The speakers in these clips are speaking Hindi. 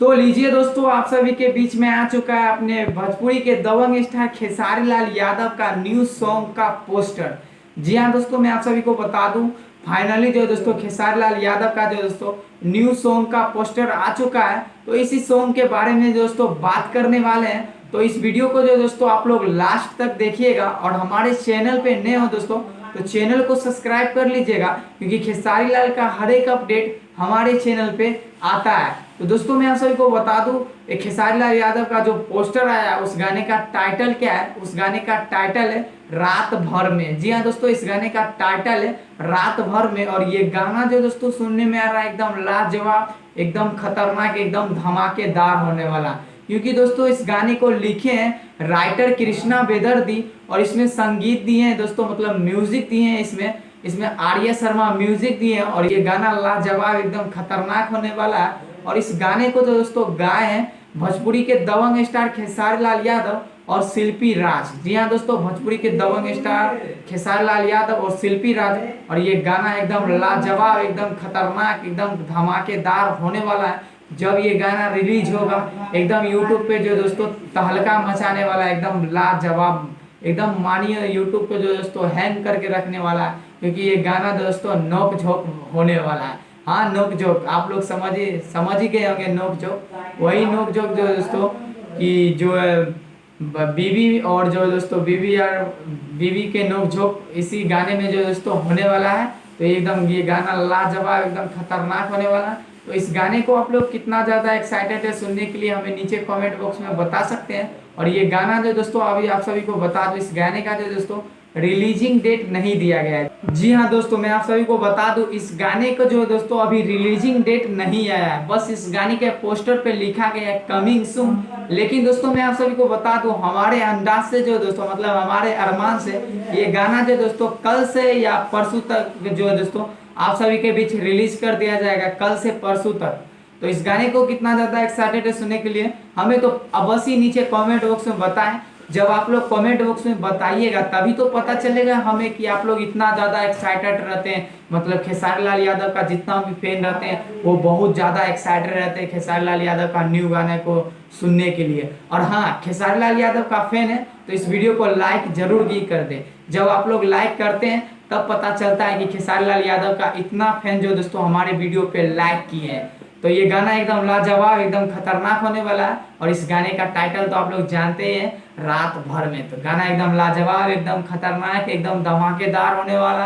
तो लीजिए दोस्तों, आप सभी के बीच में आ चुका है अपने भोजपुरी के दबंग स्टार खेसारी लाल यादव का न्यू सॉन्ग का पोस्टर। जी हाँ दोस्तों, मैं आप सभी को बता दूं, फाइनली जो है दोस्तों खेसारी लाल यादव का जो दोस्तों न्यू सॉन्ग का पोस्टर आ चुका है। तो इसी सॉन्ग के बारे में दोस्तों बात करने वाले हैं। तो इस वीडियो को जो दोस्तों आप लोग लास्ट तक देखिएगा, और हमारे चैनल पे नए हो दोस्तों तो चैनल को सब्सक्राइब कर लीजिएगा, क्योंकि खेसारी लाल का हर एक अपडेट हमारे चैनल पे आता है। तो दोस्तों मैं आप सभी को बता दूं, एक खेसारी लाल यादव का जो पोस्टर आया उस गाने का टाइटल क्या है। उस गाने का टाइटल है रात भर में। जी हाँ दोस्तों, इस गाने का टाइटल है रात भर में। और ये गाना जो दोस्तों सुनने में आ रहा है एकदम लाजवाब, एकदम खतरनाक, एकदम धमाकेदार होने वाला। क्योंकि दोस्तों इस गाने को लिखे हैं राइटर कृष्णा बेदर्दी, और इसमें संगीत दिए हैं दोस्तों, मतलब म्यूजिक दिए हैं इसमें इसमें आर्या शर्मा म्यूजिक दिए हैं। और ये गाना लाजवाब, एकदम खतरनाक होने वाला है। और इस गाने को तो दोस्तों गाए हैं भोजपुरी के दबंग स्टार खेसारी लाल यादव और शिल्पी राज। जी हाँ दोस्तों, भोजपुरी के दबंग स्टार खेसारी लाल यादव और शिल्पी राज। और ये गाना एकदम लाजवाब, एकदम खतरनाक, एकदम धमाकेदार होने वाला है। जब ये गाना रिलीज होगा एकदम यूट्यूब पे जो दोस्तों तहलका मचाने वाला है, एकदम लाजवाब, एकदम मानिए यूट्यूब पे जो दोस्तों हैंग करके रखने वाला है। क्योंकि ये गाना दोस्तों नोक झोंक होने वाला है। हाँ, नोक झोंक, आप लोग समझ ही गए होंगे नोक झोंक। वही नोक झोंक जो दोस्तों कि जो है बीवी और जो दोस्तों बीवी के नोक झोंक इसी गाने में जो दोस्तों होने वाला है। तो एकदम ये गाना लाजवाब, एकदम खतरनाक होने वाला है। तो इस गाने को आप लोग कितना ज़्यादा एक्साइटेड है सुनने के लिए, हमें नीचे कमेंट बॉक्स में बता सकते हैं। और ये गाना जो दोस्तों अभी आप सभी को बता दूं, इस गाने का जो दोस्तों रिलीजिंग डेट नहीं दिया गया है। जी हाँ दोस्तों, मैं आप सभी को बता दूं, इस गाने का जो दोस्तों अभी रिलीजिंग डेट नहीं आया है। बस इस गाने के पोस्टर पे लिखा गया है कमिंग सून। लेकिन दोस्तों मैं आप सभी को बता दूं, हमारे अंदाज से जो दोस्तों, मतलब हमारे अरमान से, ये गाना जो दोस्तों कल से या परसों तक जो दोस्तों आप सभी के बीच रिलीज कर दिया जाएगा, कल से परसों तक। तो इस गाने को कितना ज्यादा एक्साइटेड है सुनने के लिए, हमें तो अवश्य नीचे कमेंट बॉक्स में बताएं। जब आप लोग कमेंट बॉक्स में बताइएगा तभी तो पता चलेगा हमें कि आप लोग इतना ज्यादा एक्साइटेड रहते हैं। मतलब खेसारी लाल यादव का जितना भी फैन रहते हैं वो बहुत ज्यादा एक्साइटेड रहते हैं खेसारी लाल यादव का न्यू गाने को सुनने के लिए। और हाँ, खेसारी लाल यादव का फैन है तो इस वीडियो को लाइक जरूर भी कर दे। जब आप लोग लाइक करते हैं तब पता चलता है कि खेसारी लाल यादव का इतना फैन जो दोस्तों हमारे वीडियो पे लाइक किए हैं। तो ये गाना एकदम लाजवाब, एकदम खतरनाक होने वाला है। और इस गाने का टाइटल तो आप लोग जानते हैं, रात भर में। तो गाना एकदम लाजवाब, एकदम खतरनाक, एकदम धमाकेदार होने वाला।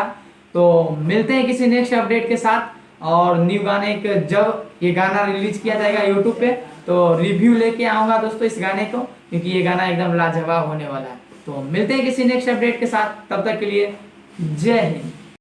तो मिलते हैं किसी नेक्स्ट अपडेट के साथ, और न्यू गाने के जब ये गाना रिलीज किया जाएगा यूट्यूब पे तो रिव्यू लेके आऊंगा दोस्तों इस गाने को, क्योंकि ये गाना एकदम लाजवाब होने वाला है। तो मिलते हैं किसी नेक्स्ट अपडेट के साथ, तब तक के लिए जय हिंद।